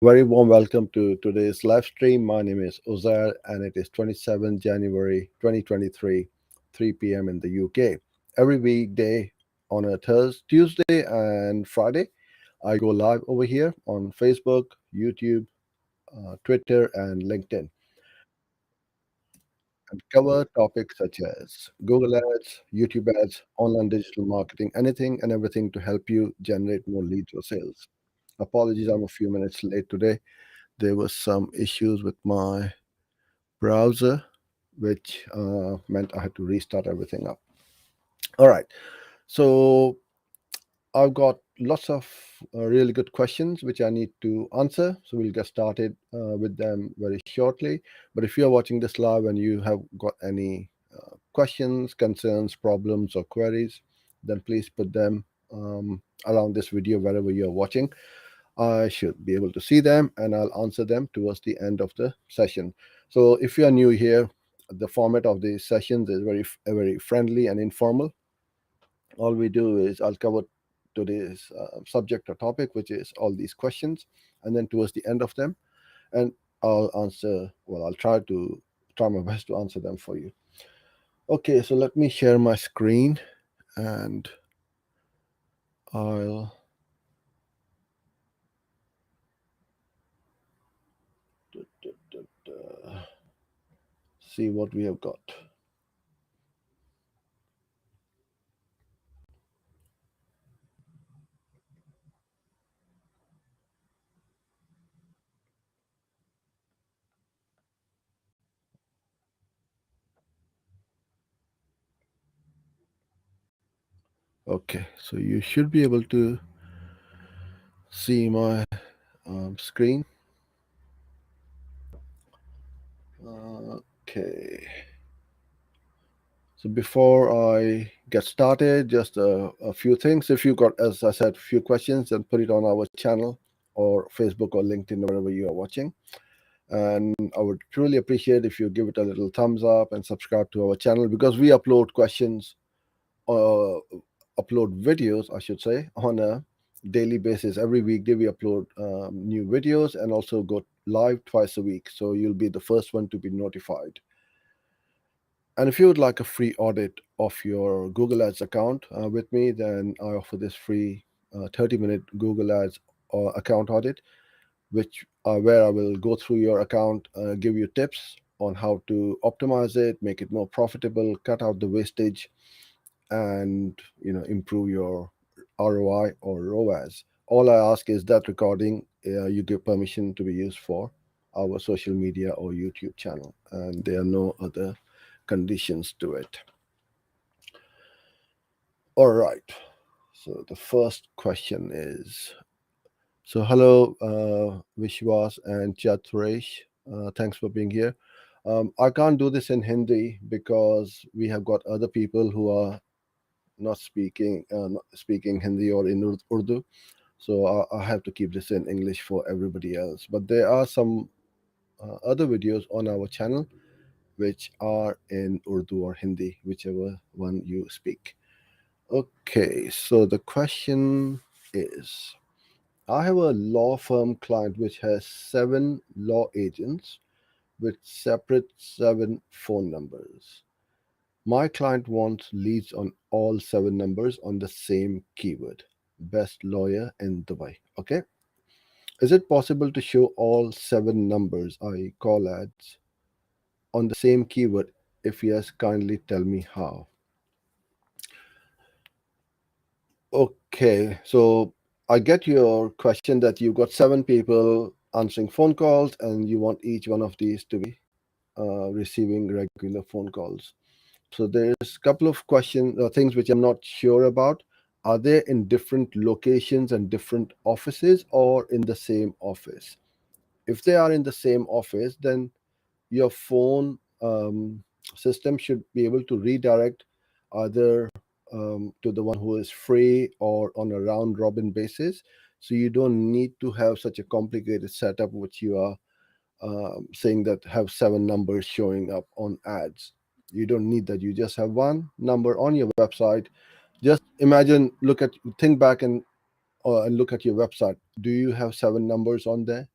Very warm welcome to today's live stream. My name is Uzair and it is 27 January 2023, 3 p.m. in the UK. Every weekday on a Thursday, Tuesday, and Friday, I go live over here on Facebook, YouTube, Twitter, and LinkedIn and cover topics such as Google Ads, YouTube Ads, online digital marketing, anything and everything to help you generate more leads or sales. Apologies, I'm a few minutes late today. There was some issues with my browser, which meant I had to restart everything up. All right. So I've got lots of really good questions which I need to answer. So we'll get started with them very shortly. But if you're watching this live and you have got any questions, concerns, problems, or queries, then please put them around this video wherever you're watching. I should be able to see them and I'll answer them towards the end of the session. So if you are new here, the format of these sessions is very friendly and informal. All we do is I'll cover today's subject or topic, which is all these questions, and then towards the end of them, and I'll answer. Well, I'll try my best to answer them for you. Okay, so let me share my screen, and I'll see what we have got. Okay, so you should be able to see my screen. Okay. So before I get started, just a few things. If you got, as I said, a few questions, then put it on our channel or Facebook or LinkedIn or wherever you are watching. And I would truly appreciate if you give it a little thumbs up and subscribe to our channel because we upload questions, uh, upload videos, I should say, on a daily basis. Every weekday we upload new videos and also go live twice a week. So you'll be the first one to be notified. And if you would like a free audit of your Google Ads account with me, then I offer this free 30-minute Google Ads account audit, which where I will go through your account, give you tips on how to optimize it, make it more profitable, cut out the wastage, and improve your ROI or ROAS. All I ask is that recording you give permission to be used for our social media or YouTube channel, and there are no other conditions to it. All right. So the first question is, so hello, Vishwas and Chatresh. Thanks for being here. I can't do this in Hindi because we have got other people who are not speaking Hindi or in Urdu. So I have to keep this in English for everybody else. But there are some other videos on our channel which are in Urdu or Hindi, whichever one you speak. Okay, so the question is, I have a law firm client which has 7 law agents with separate 7 phone numbers. My client wants leads on all 7 numbers on the same keyword, best lawyer in Dubai. Okay, is it possible to show all 7 numbers I call ads on the same keyword? If yes, kindly tell me how. Okay, so I get your question that you've got 7 people answering phone calls and you want each one of these to be receiving regular phone calls. So there's a couple of questions, things which I'm not sure about. Are they in different locations and different offices or in the same office? If they are in the same office, then your phone system should be able to redirect either to the one who is free or on a round robin basis. So you don't need to have such a complicated setup which you are saying that have 7 numbers showing up on ads. You don't need that. You just have one number on your website. Just imagine, think back and look at your website. Do you have 7 numbers on there?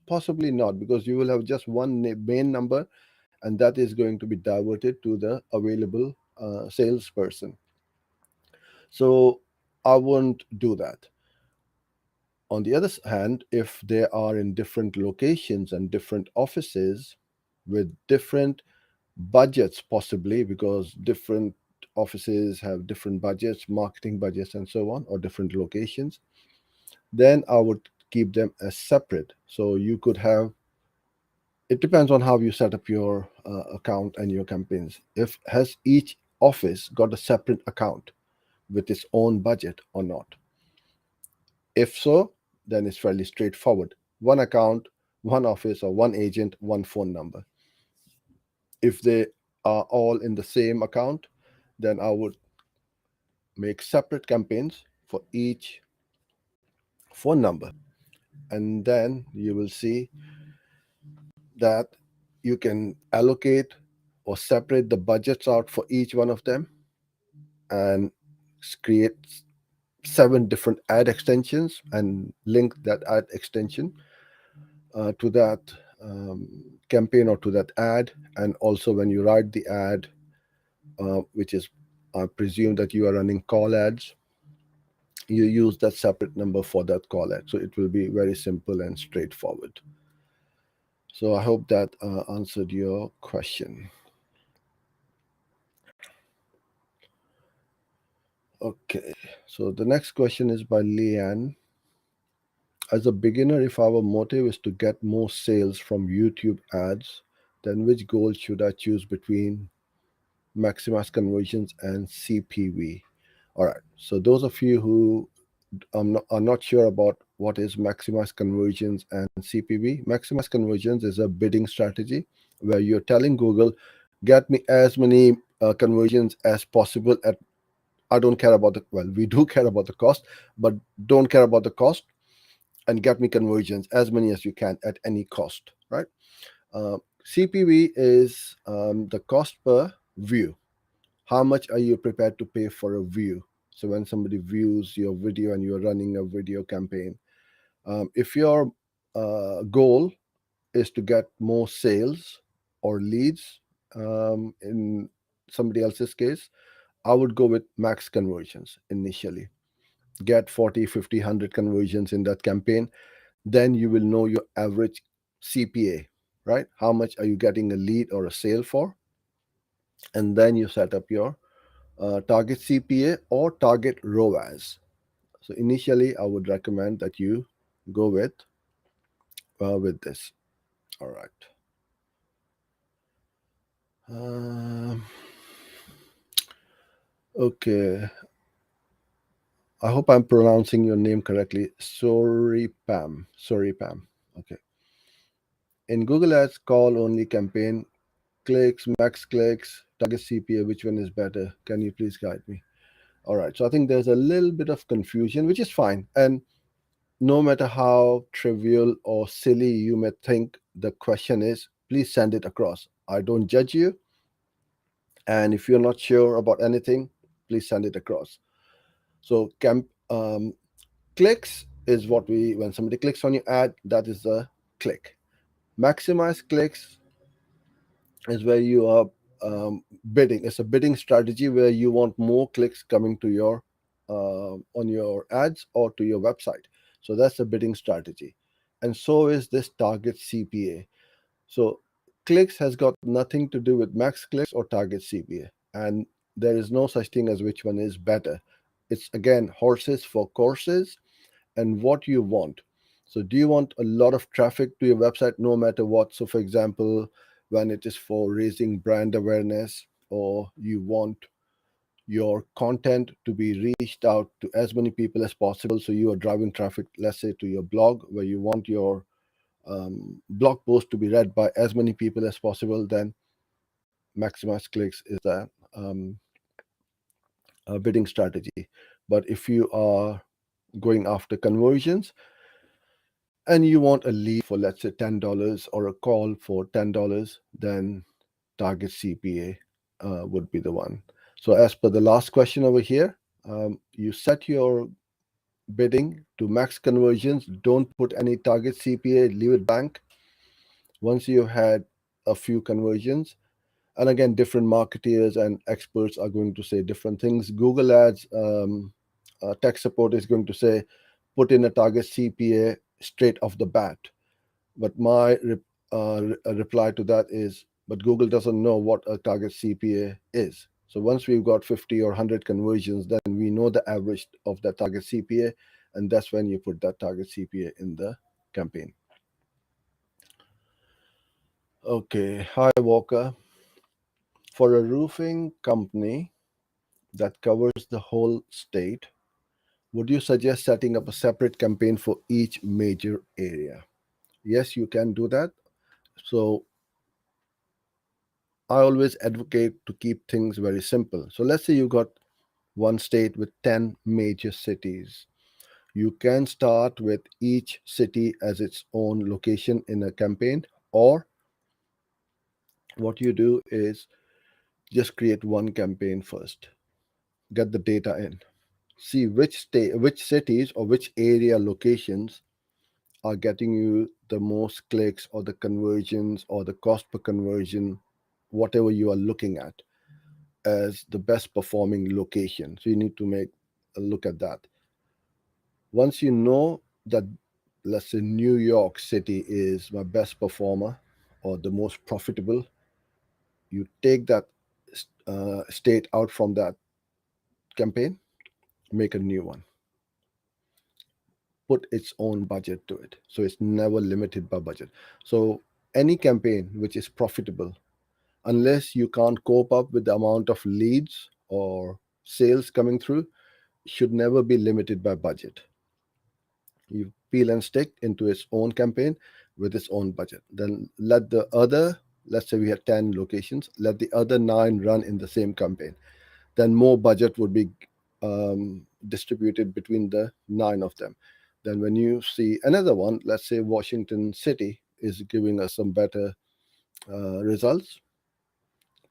Possibly not, because you will have just one main number, and that is going to be diverted to the available salesperson. So I won't do that. On the other hand, if they are in different locations and different offices with different budgets, possibly because different offices have different budgets, marketing budgets, and so on, or different locations, then I would keep them as separate. So you could have, it depends on how you set up your account and your campaigns. If has each office got a separate account with its own budget or not? If so, then it's fairly straightforward. One account, one office, or one agent, one phone number. If they are all in the same account, then I would make separate campaigns for each phone number. And then you will see that you can allocate or separate the budgets out for each one of them and create seven different ad extensions and link that ad extension to that campaign or to that ad. And also, when you write the ad, which is, I presume that you are running call ads, you use that separate number for that call ad. So it will be very simple and straightforward. So I hope that answered your question. Okay, so the next question is by Leanne. As a beginner, if our motive is to get more sales from YouTube ads, then which goal should I choose between maximize conversions and CPV? All right, so those of you who are not sure about what is maximize conversions and CPV, maximize conversions is a bidding strategy where you're telling Google, get me as many conversions as possible at, I don't care about the, well, we do care about the cost, but don't care about the cost, and get me conversions as many as you can at any cost, right? CPV is the cost per view. How much are you prepared to pay for a view? So when somebody views your video and you're running a video campaign, if your goal is to get more sales or leads, in somebody else's case, I would go with max conversions initially. Get 40, 50, 100 conversions in that campaign. Then you will know your average CPA, right? How much are you getting a lead or a sale for? And then you set up your target CPA or target ROAS. So initially, I would recommend that you go with this. All right. Um, okay. I hope I'm pronouncing your name correctly. Sorry, Pam. Sorry, Pam. Okay. In Google Ads call only campaign, clicks, max clicks, target CPA, which one is better? Can you please guide me? All right. So I think there's a little bit of confusion, which is fine. And no matter how trivial or silly you may think the question is, please send it across. I don't judge you. And if you're not sure about anything, please send it across. So, clicks is what we, when somebody clicks on your ad, that is the click. Maximize clicks is where you are bidding. It's a bidding strategy where you want more clicks coming to your on your ads or to your website. So that's a bidding strategy, and so is this target CPA. So clicks has got nothing to do with max clicks or target CPA, and there is no such thing as which one is better. It's again horses for courses and what you want. So, do you want a lot of traffic to your website no matter what? So, for example, when it is for raising brand awareness, or you want your content to be reached out to as many people as possible. So, you are driving traffic, let's say, to your blog, where you want your blog post to be read by as many people as possible, then maximize clicks is um, a bidding strategy. But if you are going after conversions, and you want a lead for, let's say, $10 or a call for $10, then target CPA would be the one. So as per the last question over here, you set your bidding to max conversions. Don't put any target CPA, leave it blank. Once you've had a few conversions, and again, different marketeers and experts are going to say different things. Google Ads tech support is going to say put in a target CPA straight off the bat. But my reply to that is, but Google doesn't know what a target CPA is. So once we've got 50 or 100 conversions, then we know the average of that target CPA, and that's when you put that target CPA in the campaign. Okay, hi Walker. For a roofing company that covers the whole state, would you suggest setting up a separate campaign for each major area? Yes, you can do that. So I always advocate to keep things very simple. So let's say you got one state with 10 major cities. You can start with each city as its own location in a campaign, or what you do is just create one campaign first. Get the data in. See which cities or which area locations are getting you the most clicks or the conversions or the cost per conversion, whatever you are looking at as the best performing location. So you need to make a look at that. Once you know that, let's say, New York City is my best performer or the most profitable, you take that state out from that campaign, make a new one, put its own budget to it. So it's never limited by budget. So any campaign which is profitable, unless you can't cope up with the amount of leads or sales coming through, should never be limited by budget. You peel and stick into its own campaign with its own budget. Then let the other, let's say we have 10 locations, let the other nine run in the same campaign. Then more budget would be distributed between the nine of them. Then when you see another one, let's say Washington City is giving us some better results,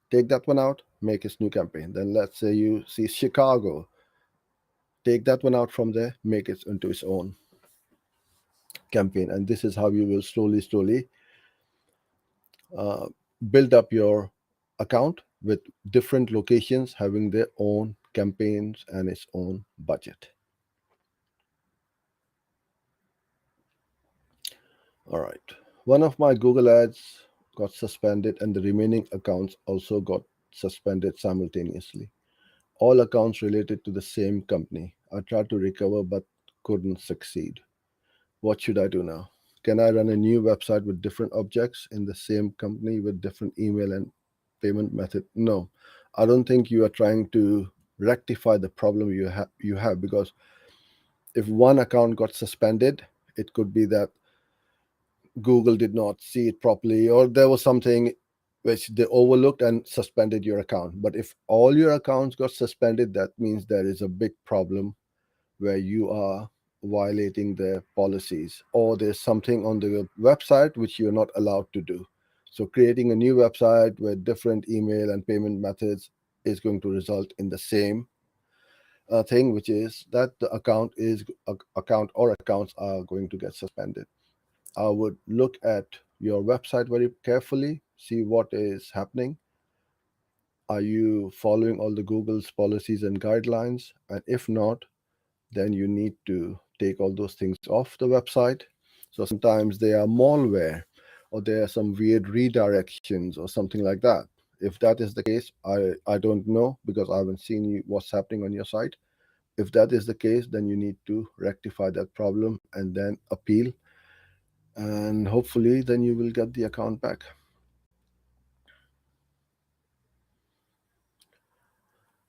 take that one out, make its new campaign. Then let's say you see Chicago, take that one out from there, make it into its own campaign. And this is how you will slowly uh, build up your account with different locations having their own campaigns and its own budget. All right. One of my Google ads got suspended, and the remaining accounts also got suspended simultaneously. All accounts related to the same company. I tried to recover but couldn't succeed. What should I do now? Can I run a new website with different objects in the same company with different email and payment method? No, I don't think you are trying to rectify the problem you have, because if one account got suspended, it could be that Google did not see it properly, or there was something which they overlooked and suspended your account. But if all your accounts got suspended, that means there is a big problem where you are violating their policies, or there's something on the website which you're not allowed to do. So creating a new website with different email and payment methods is going to result in the same thing, which is that the account or accounts are going to get suspended. I would look at your website very carefully, see what is happening. Are you following all the Google's policies and guidelines? And if not, then you need to take all those things off the website. So sometimes they are malware, or there are some weird redirections or something like that. If that is the case, I don't know, because I haven't seen what's happening on your site. If that is the case, then you need to rectify that problem and then appeal, and hopefully then you will get the account back.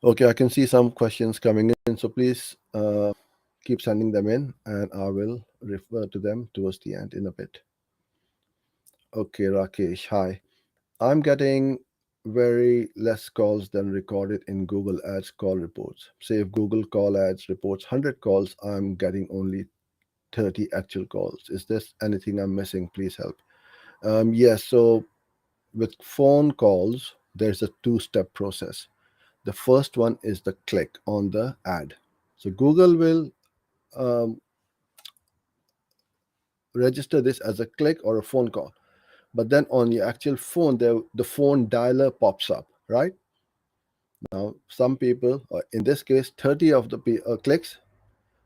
Okay, I can see some questions coming in, so please keep sending them in, and I will refer to them towards the end in a bit. Okay, Rakesh, hi. I'm getting very less calls than recorded in Google Ads call reports. Say if Google Call Ads reports 100 calls, I'm getting only 30 actual calls. Is there anything I'm missing? Please help. Yes, so with phone calls, there's a two-step process. The first one is the click on the ad. So Google will um, register this as a click or a phone call. But then on your actual phone, the phone dialer pops up, right? Now, some people, in this case, 30 of the clicks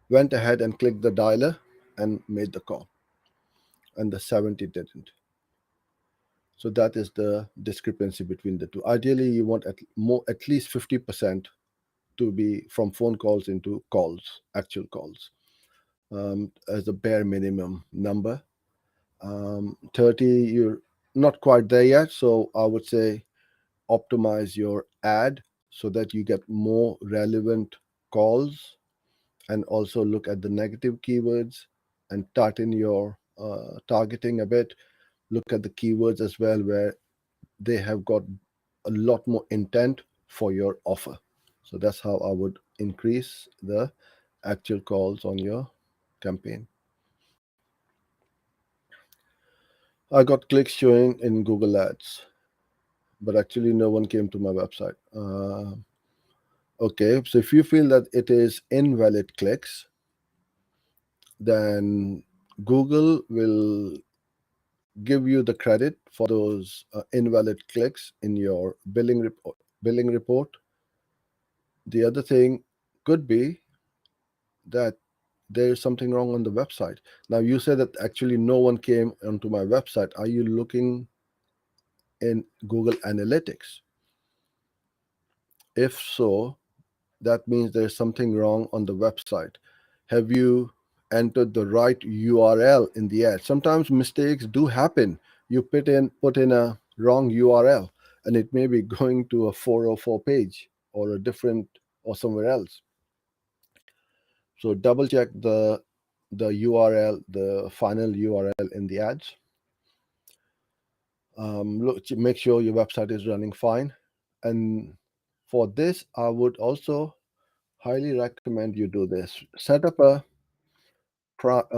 went ahead and clicked the dialer and made the call, and the 70 didn't. So that is the discrepancy between the two. Ideally, you want at least 50% to be from phone calls into calls, actual calls, as a bare minimum number. 30, you're not quite there yet. So I would say optimize your ad so that you get more relevant calls, and also look at the negative keywords and tighten your targeting a bit. Look at the keywords as well where they have got a lot more intent for your offer. So that's how I would increase the actual calls on your campaign. I got clicks showing in Google Ads, but actually no one came to my website. Okay, so if you feel that it is invalid clicks, then Google will give you the credit for those invalid clicks in your billing report. The other thing could be that there is something wrong on the website. Now you said that actually no one came onto my website. Are you looking in Google Analytics? If so, that means there's something wrong on the website. Have you entered the right URL in the ad? Sometimes mistakes do happen. You put in a wrong URL, and it may be going to a 404 page or a different or somewhere else. So double check the URL, the final URL in the ads. Make sure your website is running fine. And for this, I would also highly recommend you do this. Set up a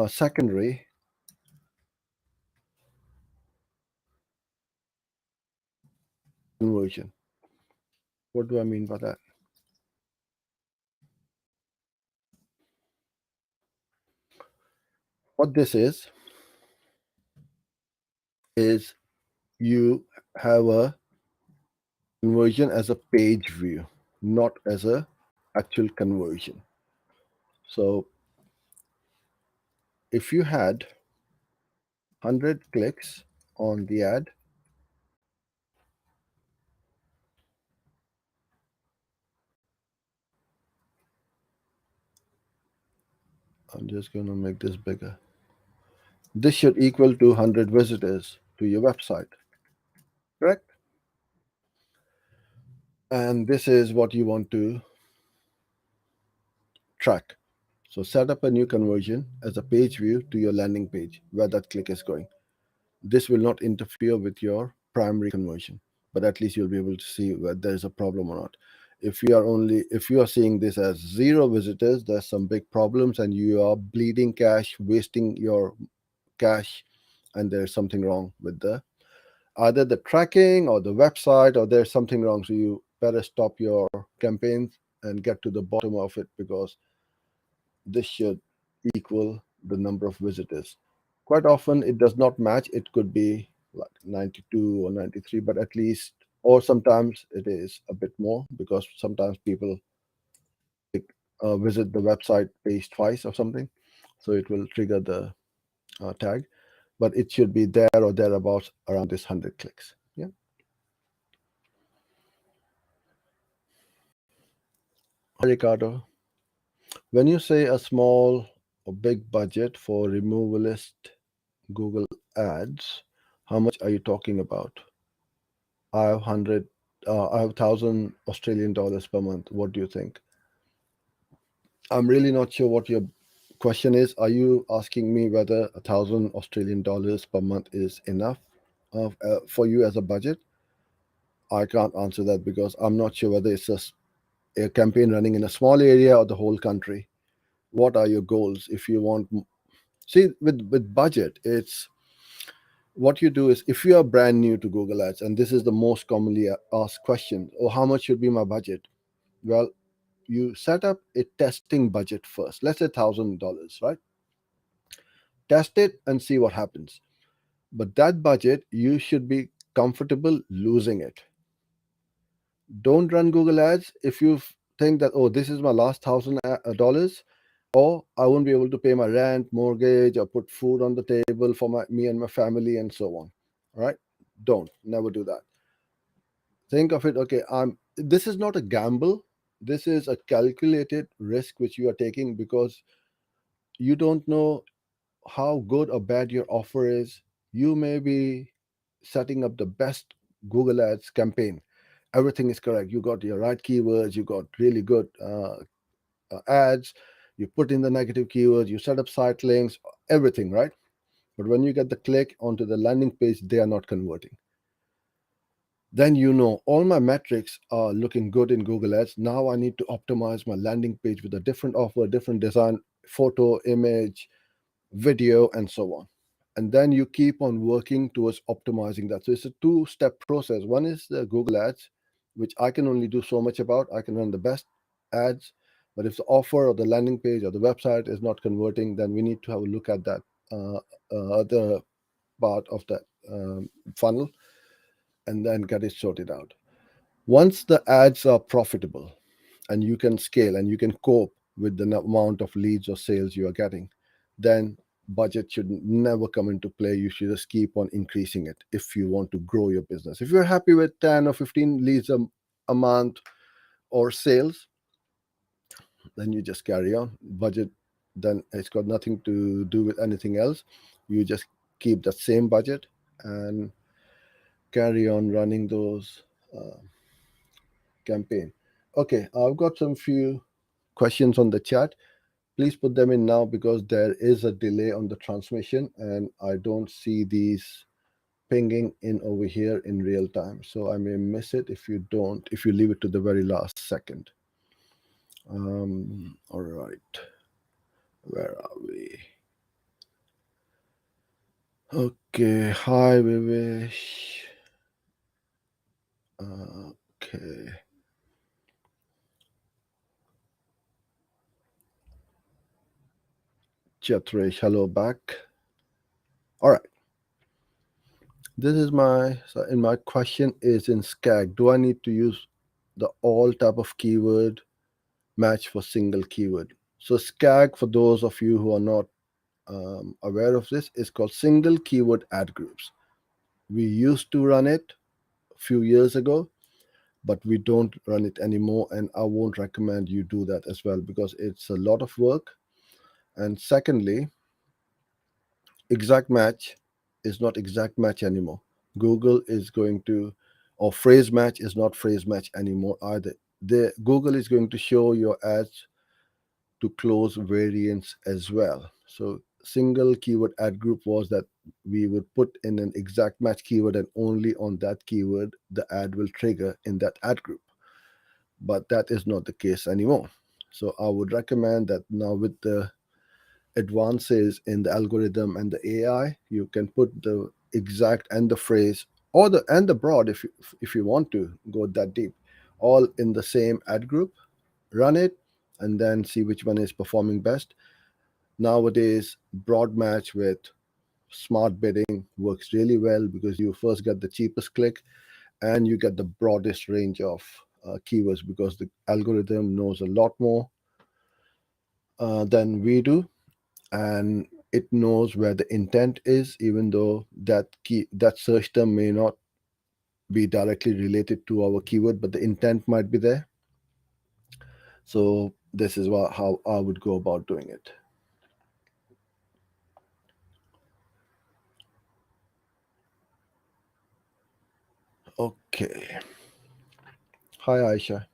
secondary conversion. What do I mean by that? What this is you have a conversion as a page view, not as a actual conversion. So if you had 100 clicks on the ad, I'm just going to make this bigger. This should equal to 100 visitors to your website, correct? And this is what you want to track. So set up a new conversion as a page view to your landing page where that click is going. This will not interfere with your primary conversion, but at least you'll be able to see whether there's a problem or not. If you are seeing this as zero visitors, there's some big problems and you are bleeding cash, wasting your cash, and there's something wrong with the either the tracking or the website, or there's something wrong. So you better stop your campaigns and get to the bottom of it, because this should equal the number of visitors. Quite often it does not match. It could be like 92 or 93, but at least, or sometimes it is a bit more, because sometimes people visit the website page twice or something. So it will trigger the tag, but it should be there or thereabouts around this 100 clicks. Yeah. Ricardo, when you say a small or big budget for removalist Google ads, how much are you talking about? I have 100, I have 1,000 Australian dollars per month. What do you think? I'm really not sure what your question is. Are you asking me whether 1,000 Australian dollars per month is enough for you as a budget? I can't answer that because I'm not sure whether it's a campaign running in a small area or the whole country. What are your goals? If you want, see, with budget, it's what you do is, if you are brand new to Google Ads, and this is the most commonly asked question, oh, how much should be my budget? Well, you set up a testing budget first. Let's say $1,000, right? Test it and see what happens. But that budget, you should be comfortable losing it. Don't run Google Ads if you think that, oh, this is my last $1,000, or I won't be able to pay my rent, mortgage, or put food on the table for me and my family, and so on. All right? Don't, never do that. Think of it, okay, this is not a gamble. This is a calculated risk which you are taking because you don't know how good or bad your offer is. You may be setting up the best Google Ads campaign. Everything is correct. You got your right keywords, you got really good ads, you put in the negative keywords, you set up site links, everything, right? But when you get the click onto the landing page, they are not converting. Then you know all my metrics are looking good in Google Ads. Now I need to optimize my landing page with a different offer, different design, photo, image, video, and so on. And then you keep on working towards optimizing that. So it's a two-step process. One is the Google Ads, which I can only do so much about. I can run the best ads, but if the offer or the landing page or the website is not converting, then we need to have a look at that uh, other part of that funnel and then get it sorted out. Once the ads are profitable and you can scale and you can cope with the amount of leads or sales you are getting, then budget should never come into play. You should just keep on increasing it if you want to grow your business. If you're happy with 10 or 15 leads a month or sales, then you just carry on. Budget, then it's got nothing to do with anything else. You just keep that same budget and carry on running those campaign. Okay, I've got some few questions on the chat. Please put them in now because there is a delay on the transmission and I don't see these pinging in over here in real time. So I may miss it if you leave it to the very last second. All right, where are we? Okay, hi Vivesh. Okay, Chatresh, hello back. All right, this is my question is in SCAG. Do I need to use the all type of keyword match for single keyword? So SCAG, for those of you who are not aware of this, is called single keyword ad groups. We used to run it a few years ago, but we don't run it anymore, and I won't recommend you do that as well because it's a lot of work. And secondly, exact match is not exact match anymore. Google is going to, or phrase match is not phrase match anymore either. Google is going to show your ads to close variants as well. So single keyword ad group was that we would put in an exact match keyword and only on that keyword the ad will trigger in that ad group. But that is not the case anymore. So I would recommend that now with the advances in the algorithm and the AI, you can put the exact and the phrase or the broad if you want to go that deep, all in the same ad group, run it, and then see which one is performing best. Nowadays, broad match with smart bidding works really well because you first get the cheapest click and you get the broadest range of keywords because the algorithm knows a lot more than we do, and it knows where the intent is, even though that search term may not be directly related to our keyword, but the intent might be there. So this is how I would go about doing it. Okay. Hi, Aisha.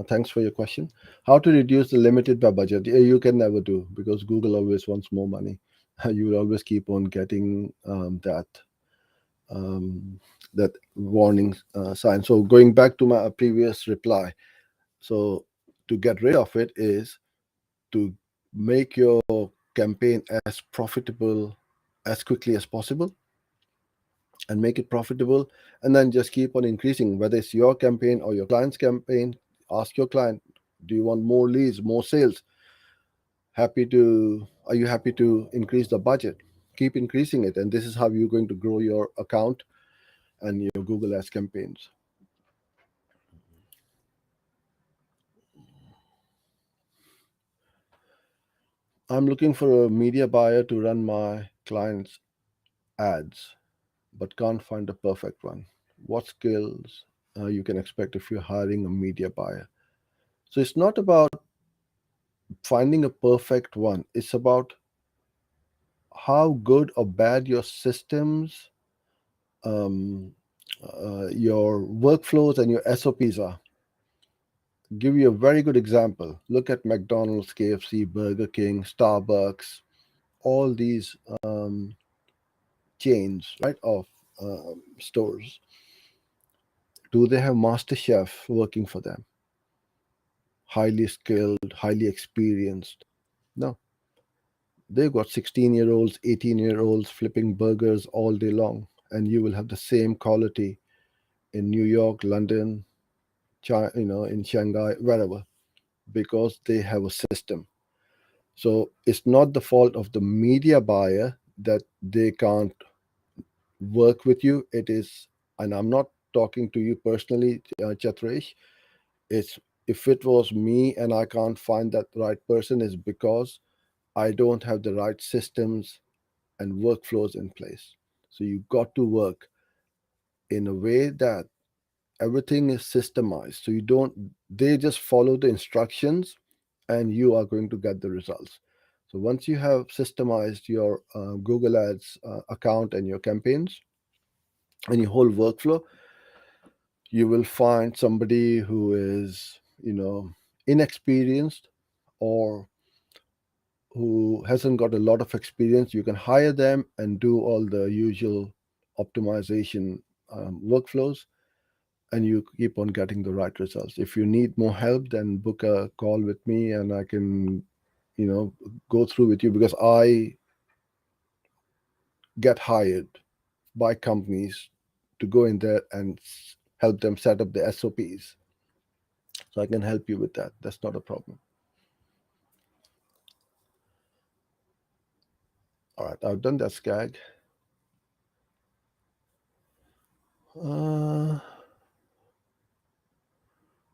Thanks for your question. How to reduce the limited by budget? Yeah, you can never do because Google always wants more money. You will always keep on getting um, that warning sign. So going back to my previous reply, so to get rid of it is to make your campaign as profitable as quickly as possible and make it profitable, and then just keep on increasing, whether it's your campaign or your client's campaign. Ask your client, Do you want more leads, more sales? Happy to Are you happy to increase the budget? Keep increasing it, and this is how you're going to grow your account and your Google Ads campaigns. I'm looking for a media buyer to run my clients' ads, but can't find a perfect one. What skills you can expect if you're hiring a media buyer? So it's not about finding a perfect one. It's about how good or bad your systems, um, your workflows, and your SOPs are. Give you a very good example. Look at McDonald's, KFC, Burger King, Starbucks, all these chains, right, of stores. Do they have master chef working for them? Highly skilled, highly experienced? No. They've got 16-year-olds, 18-year-olds flipping burgers all day long, and you will have the same quality in New York, London, in Shanghai, wherever, because they have a system. So it's not the fault of the media buyer that they can't work with you. It is, and I'm not talking to you personally, Chatresh. It's if it was me and I can't find that right person, is because I don't have the right systems and workflows in place. So you got to work in a way that everything is systemized. So you don't, they just follow the instructions and you are going to get the results. So once you have systemized your Google Ads account and your campaigns and your whole workflow, you will find somebody who is, inexperienced or who hasn't got a lot of experience. You can hire them and do all the usual optimization workflows, and you keep on getting the right results. If you need more help, then book a call with me and I can, you know, go through with you, because I get hired by companies to go in there and help them set up the SOPs. So I can help you with that. That's not a problem. All right, I've done that skag. Uh,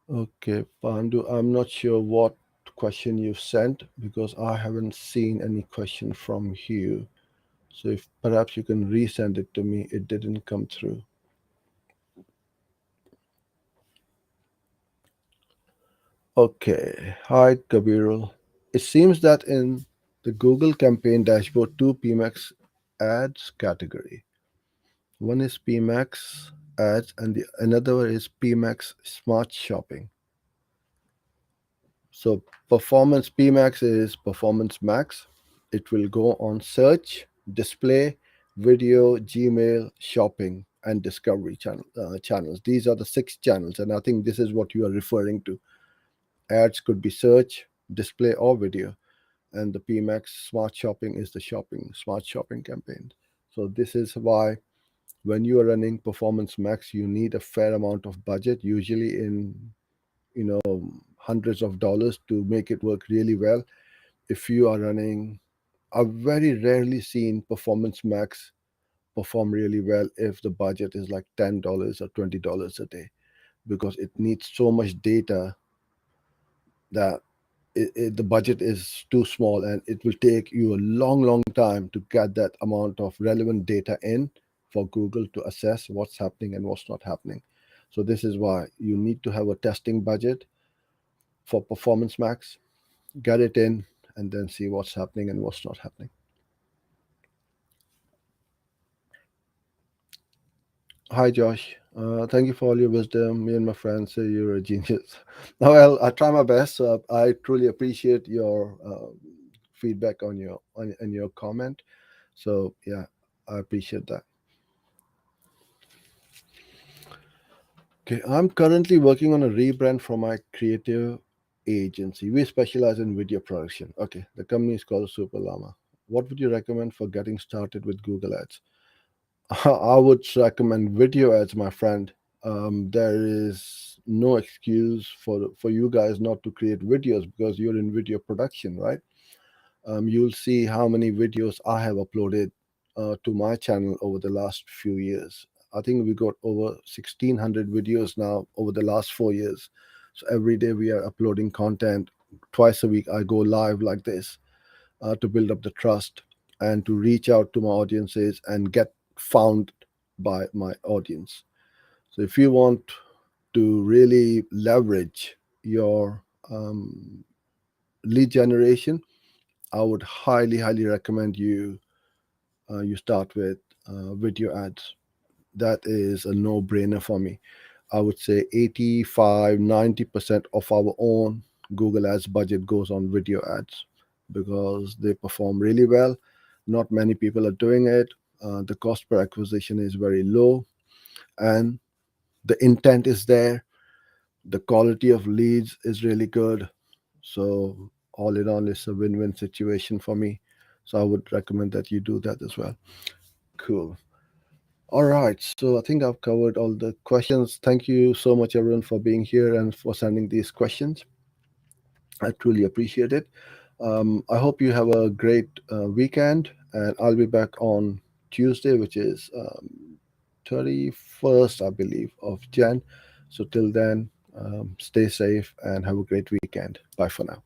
okay, Pandu, I'm not sure what question you sent because I haven't seen any question from you. So if perhaps you can resend it to me, it didn't come through. Okay. Hi, Kabirul. It seems that in the Google campaign dashboard, two PMAX ads category. One is PMAX ads and the another is PMAX smart shopping. So performance PMAX is performance max. It will go on search, display, video, Gmail, shopping, and discovery channels. These are the six channels, and I think this is what you are referring to. Ads could be search, display, or video, and the PMAX smart shopping is the shopping smart shopping campaign. So this is why when you are running performance max, you need a fair amount of budget, usually in hundreds of dollars, to make it work really well. If you are running, I've very rarely seen performance max perform really well if the budget is like $10 or $20 a day, because it needs so much data that the budget is too small, and it will take you a long, long time to get that amount of relevant data in for Google to assess what's happening and what's not happening. So this is why you need to have a testing budget for Performance Max, get it in, and then see what's happening and what's not happening. Hi, Josh. Thank you for all your wisdom. Me and my friends say you're a genius. Well, I try my best. So I truly appreciate your feedback on your comment. So yeah, I appreciate that. Okay, I'm currently working on a rebrand for my creative agency. We specialize in video production. Okay, the company is called Super Llama. What would you recommend for getting started with Google Ads? I would recommend video ads, my friend. There is no excuse for you guys not to create videos because you're in video production, right? You'll see how many videos I have uploaded to my channel over the last few years. I think we got over 1600 videos now over the last 4 years. So every day we are uploading content. Twice a week I go live like this to build up the trust and to reach out to my audiences and get found by my audience. So if you want to really leverage your lead generation, I would highly recommend you start with video ads. That is a no-brainer for me. I would say 85-90% of our own Google Ads budget goes on video ads because they perform really well. Not many people are doing it. The cost per acquisition is very low, and the intent is there. The quality of leads is really good. So all in all, it's a win-win situation for me. So I would recommend that you do that as well. Cool. All right. So I think I've covered all the questions. Thank you so much, everyone, for being here and for sending these questions. I truly appreciate it. I hope you have a great weekend, and I'll be back on Tuesday, which is 31st, I believe, of Jan. So till then, stay safe and have a great weekend. Bye for now.